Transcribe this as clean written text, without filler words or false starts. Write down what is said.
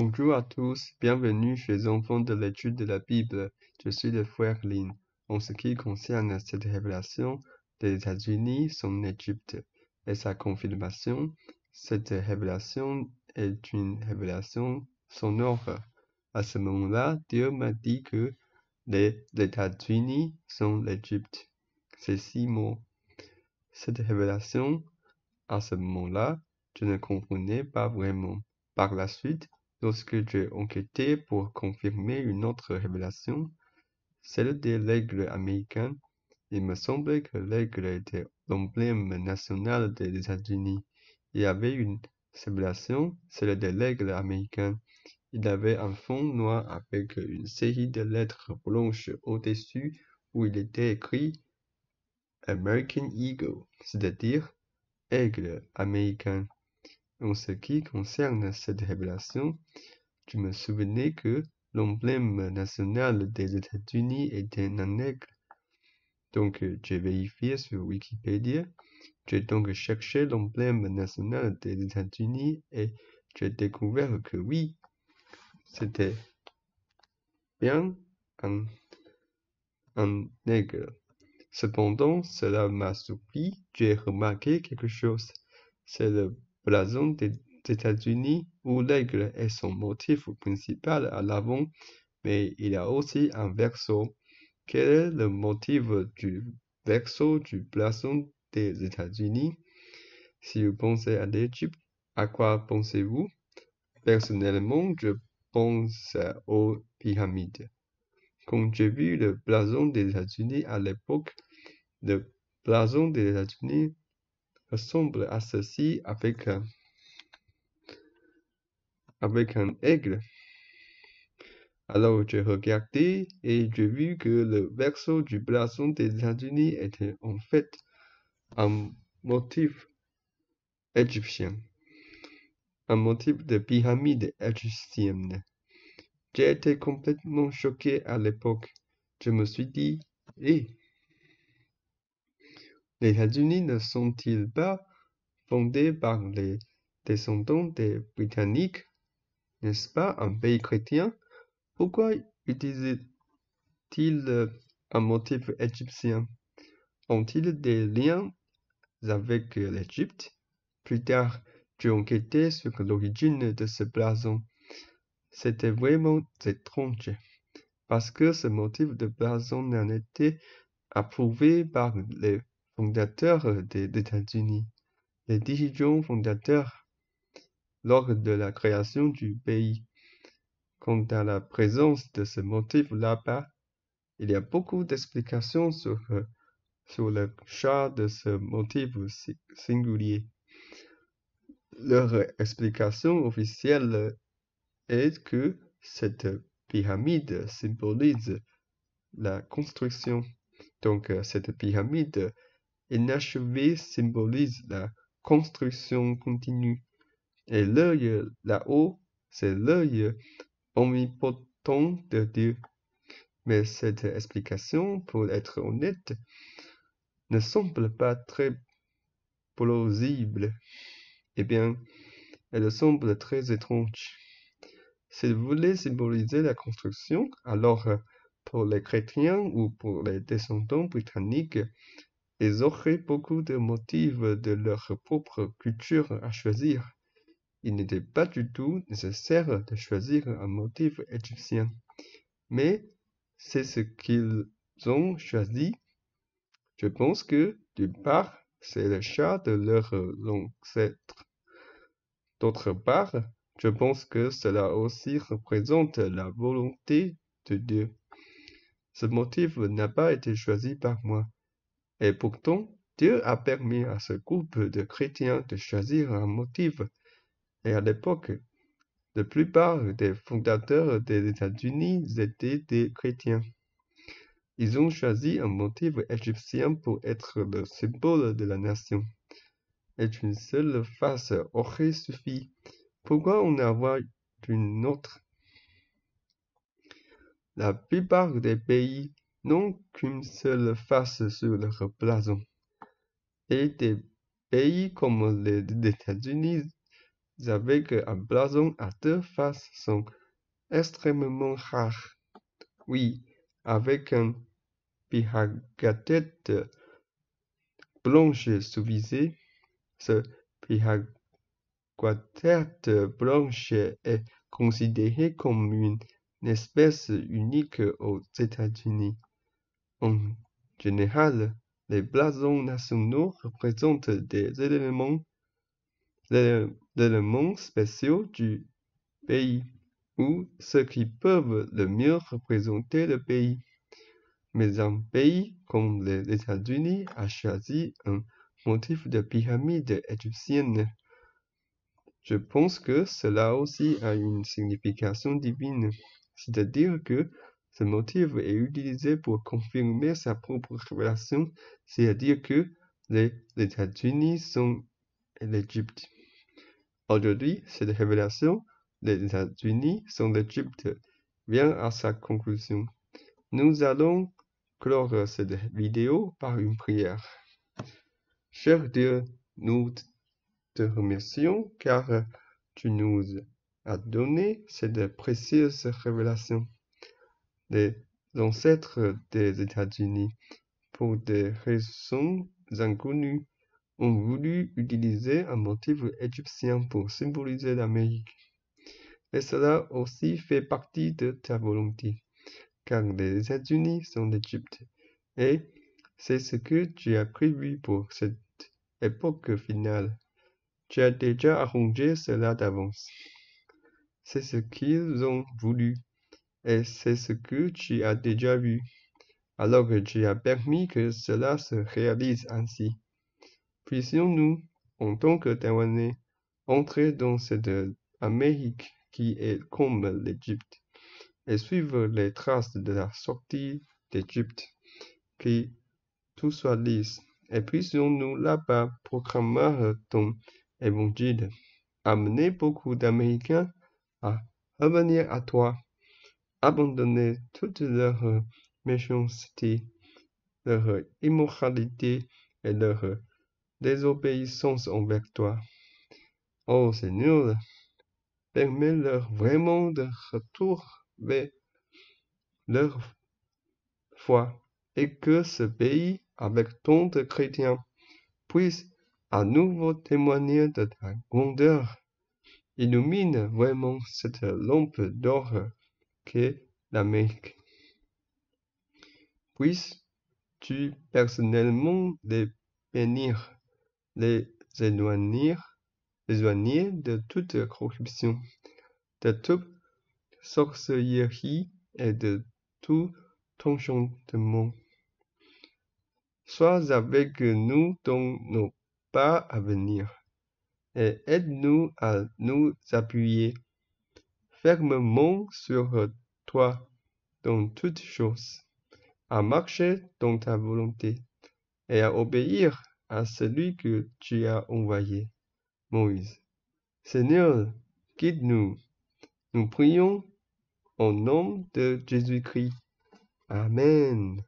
Bonjour à tous, bienvenue chez Enfants de l'étude de la Bible. Je suis le frère Lin. En ce qui concerne cette révélation des États-Unis, son Égypte et sa confirmation, cette révélation est une révélation sonore. À ce moment-là, Dieu m'a dit que les États-Unis sont l'Égypte. Ces 6 mots. Cette révélation, à ce moment-là, je ne comprenais pas vraiment. Par la suite, lorsque j'ai enquêté pour confirmer une autre révélation, celle de l'aigle américain, il me semblait que l'aigle était l'emblème national des États-Unis. Il y avait une révélation, celle de l'aigle américain. Il avait un fond noir avec une série de lettres blanches au-dessus où il était écrit American Eagle, c'est-à-dire aigle américain. En ce qui concerne cette révélation, je me souvenais que l'emblème national des États-Unis était un aigle. Donc, j'ai vérifié sur Wikipédia. J'ai donc cherché l'emblème national des États-Unis et j'ai découvert que oui, c'était bien un aigle. Cependant, cela m'a surpris. J'ai remarqué quelque chose. C'est le blason des États-Unis où l'aigle est son motif principal à l'avant, mais il y a aussi un verso. Quel est le motif du verso du blason des États-Unis? Si vous pensez à l'Égypte, à quoi pensez-vous? Personnellement, je pense aux pyramides. Quand j'ai vu le blason des États-Unis à l'époque, le blason des États-Unis ressemble à ceci avec un aigle. Alors j'ai regardé et j'ai vu que le verso du blason des États-Unis était en fait un motif égyptien, un motif de pyramide égyptienne. J'ai été complètement choqué à l'époque. Je me suis dit, les États-Unis ne sont-ils pas fondés par les descendants des Britanniques? N'est-ce pas un pays chrétien? Pourquoi utilise-t-il un motif égyptien? Ont-ils des liens avec l'Égypte? Plus tard, j'ai enquêté sur l'origine de ce blason. C'était vraiment étrange, parce que ce motif de blason n'a été approuvé par les fondateurs des États-Unis, les dirigeants fondateurs, lors de la création du pays. Quant à la présence de ce motif là-bas, il y a beaucoup d'explications sur le choix de ce motif singulier. Leur explication officielle est que cette pyramide symbolise la construction. Donc, cette pyramide inachevée symbolise la construction continue. Et l'œil là-haut, c'est l'œil omnipotent de Dieu. Mais cette explication, pour être honnête, ne semble pas très plausible. Eh bien, elle semble très étrange. S'il voulait symboliser la construction, alors pour les chrétiens ou pour les descendants britanniques, ils auraient beaucoup de motifs de leur propre culture à choisir. Il n'était pas du tout nécessaire de choisir un motif égyptien. Mais c'est ce qu'ils ont choisi. Je pense que, d'une part, c'est le choix de leurs ancêtres. D'autre part, je pense que cela aussi représente la volonté de Dieu. Ce motif n'a pas été choisi par moi. Et pourtant, Dieu a permis à ce groupe de chrétiens de choisir un motif. Et à l'époque, la plupart des fondateurs des États-Unis étaient des chrétiens. Ils ont choisi un motif égyptien pour être le symbole de la nation. Et une seule face aurait suffi. Pourquoi en avoir une autre? La plupart des pays n'ont qu'une seule face sur leur blason. Et des pays comme les États-Unis avec un blason à 2 faces sont extrêmement rares. Oui, avec un pihagatette blanche suffisait. Ce pihagatette blanche est considéré comme une espèce unique aux États-Unis. En général, les blasons nationaux représentent des éléments spéciaux du pays, ou ceux qui peuvent le mieux représenter le pays. Mais un pays comme les États-Unis a choisi un motif de pyramide égyptienne. Je pense que cela aussi a une signification divine, c'est-à-dire que ce motif est utilisé pour confirmer sa propre révélation, c'est-à-dire que les États-Unis sont l'Égypte. Aujourd'hui, cette révélation, les États-Unis sont l'Égypte, vient à sa conclusion. Nous allons clore cette vidéo par une prière. Cher Dieu, nous te remercions car tu nous as donné cette précieuse révélation. Les ancêtres des États-Unis, pour des raisons inconnues, ont voulu utiliser un motif égyptien pour symboliser l'Amérique. Et cela aussi fait partie de ta volonté, car les États-Unis sont l'Égypte. Et c'est ce que tu as prévu pour cette époque finale. Tu as déjà arrangé cela d'avance. C'est ce qu'ils ont voulu, et c'est ce que tu as déjà vu. Alors que tu as permis que cela se réalise ainsi. Puissions-nous, en tant que Taïwanais, entrer dans cette Amérique qui est comme l'Égypte, et suivre les traces de la sortie d'Égypte, que tout soit lisse, et puissions-nous là-bas proclamer ton évangile, amener beaucoup d'Américains à revenir à toi, abandonner toute leur méchanceté, leur immoralité et leur désobéissance envers toi. Oh Seigneur, permets-leur vraiment de retrouver leur foi et que ce pays, avec tant de chrétiens, puisse à nouveau témoigner de ta grandeur. Illumine vraiment cette lampe d'or qu'est l'Amérique. Puisses-tu personnellement les bénir, les éloigner de toute corruption, de toute sorcellerie et de tout enchantement. Sois avec nous dans nos pas à venir et aide-nous à nous appuyer fermement sur toi dans toutes choses, à marcher dans ta volonté et à obéir à celui que tu as envoyé, Moïse. Seigneur, guide-nous. Nous prions au nom de Jésus-Christ. Amen.